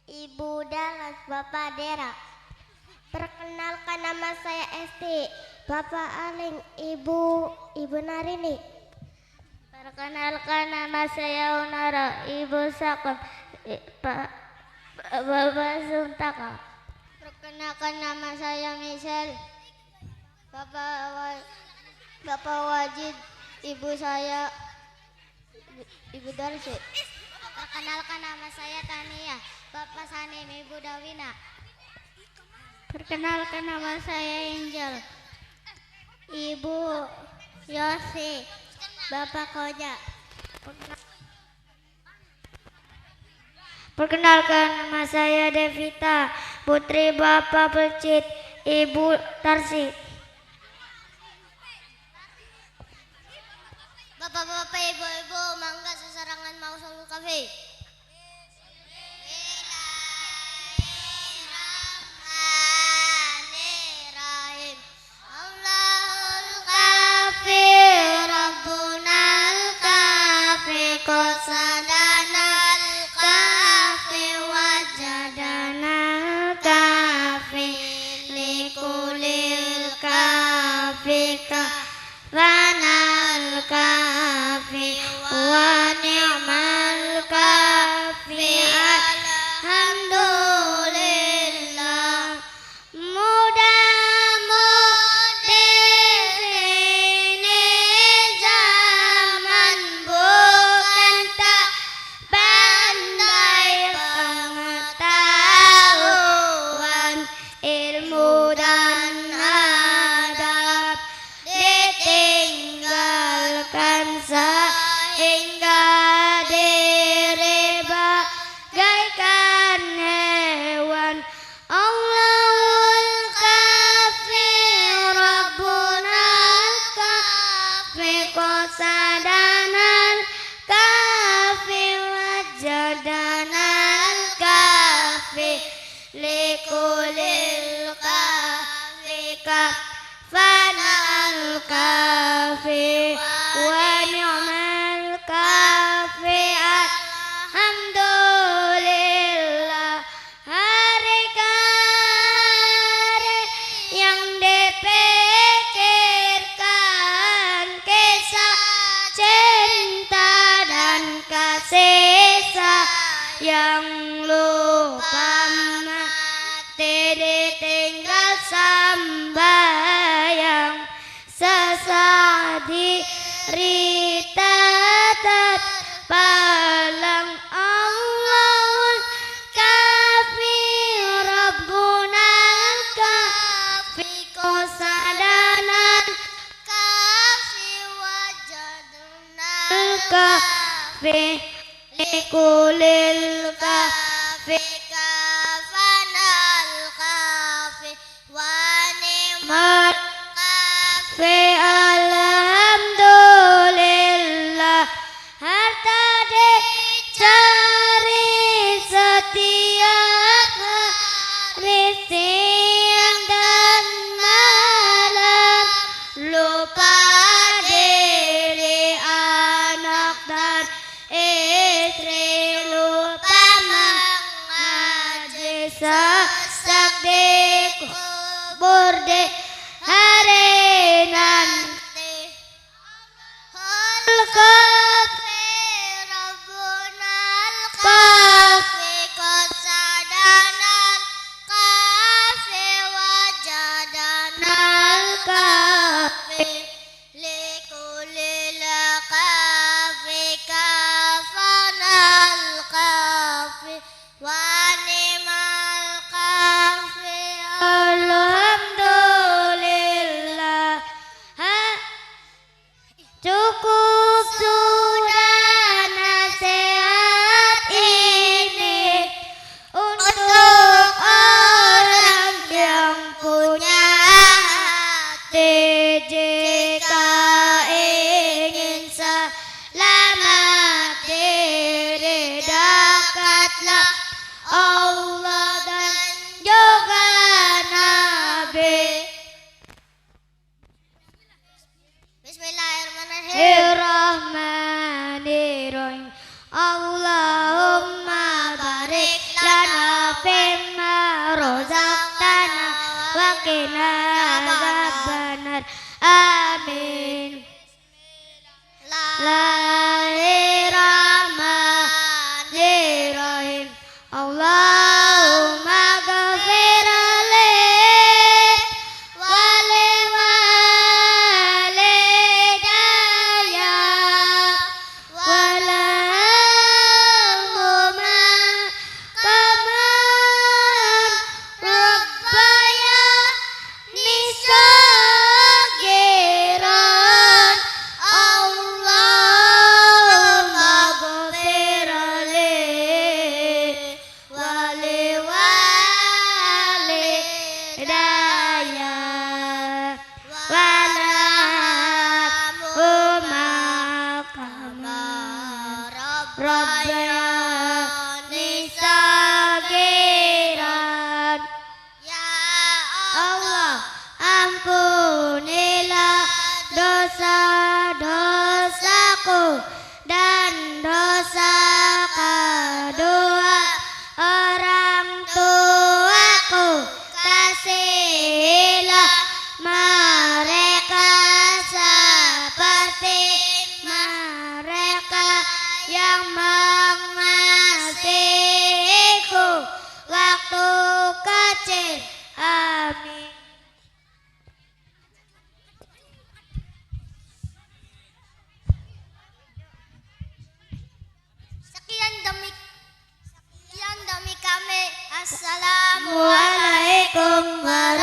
Ibu Dalas, Bapak Dera. Perkenalkan nama saya Esti, Bapak Aling, Ibu Narini. Perkenalkan nama saya Unara, Ibu Sakem, Bapak Suntaka. Perkenalkan nama saya Michelle, Bapak Wajid, Ibu saya Ibu Darsi. Perkenalkan nama saya Tania, Bapak Sanim, Ibu Dawina. Perkenalkan nama saya Angel, Ibu Yosi, Bapak Koja. Perkenalkan nama saya Devita, Putri Bapak Pelcit, Ibu Tarsi. Bapak-bapak, ibu-ibu, mangga sesarangan mau solo kafe. Bismillahirrahmanirrahim. Allahul kafi, Rabbunal kafi, qasadanal kafi, wajadanal kafi, likulil kafi kafanal kafi, wa ni'mal kafi, alhamdulillah. Mudah-mudi ini zaman bukan tak pandai pengetahuan, ilmu dan adab ditinggalkan sehingga diri bagaikan hewan. Allahul kafi, Rabbunal kafi, qasadanal kafi, wajadanal kafi, likulil kafi kafanal kafi, wa ni'mal kafi, alhamdulillah. Hari-hari yang dipikirkan, kisah cinta dan kasih sayang, lupa mati ditinggal sambayang, sesaat diri tetap palang. Allahul kafi, Rabbunal kafi, qasadanal kafi, wajadunal kafi, likulil kafi kafanal kafi, wa ni'mal kafi, alhamdulillah. Harta dicari setiap hari, siang dan malam, lupa diri, anak dan istri, lupa mengaji, sesak di kubur di hari nanti. Al-kafi, Rabbunal kafi, qasadanal kafi, wajadanal kafi, likulil kafi kafanal kafi, wa ni'mal kafi, alhamdulillah. Cukup sudah nasihat ini untuk orang yang punya hati. Jika ingin selamat diri, dekatlah Allah dan juga Nabi. Bismillahirrahmanirrahim. Allahumma barik lana razaqtana wa qina adzabannar. Amin. Bismillahirrahmanirrahim. Allahumma ghafir li wa li walidayya wa lahuma kama rabbayani saghiran. Allahumma ghafir li wa li walidayya wa lahuma kama rabbayani saghiran. Ya Allah, ampunilah dosa-dosaku dan dosa kedua orang tuaku. Kasihilah mereka seperti mereka yang mengasihiku waktu kecil. Amin. Sekian demi kami. Assalamualaikum warahmatullahi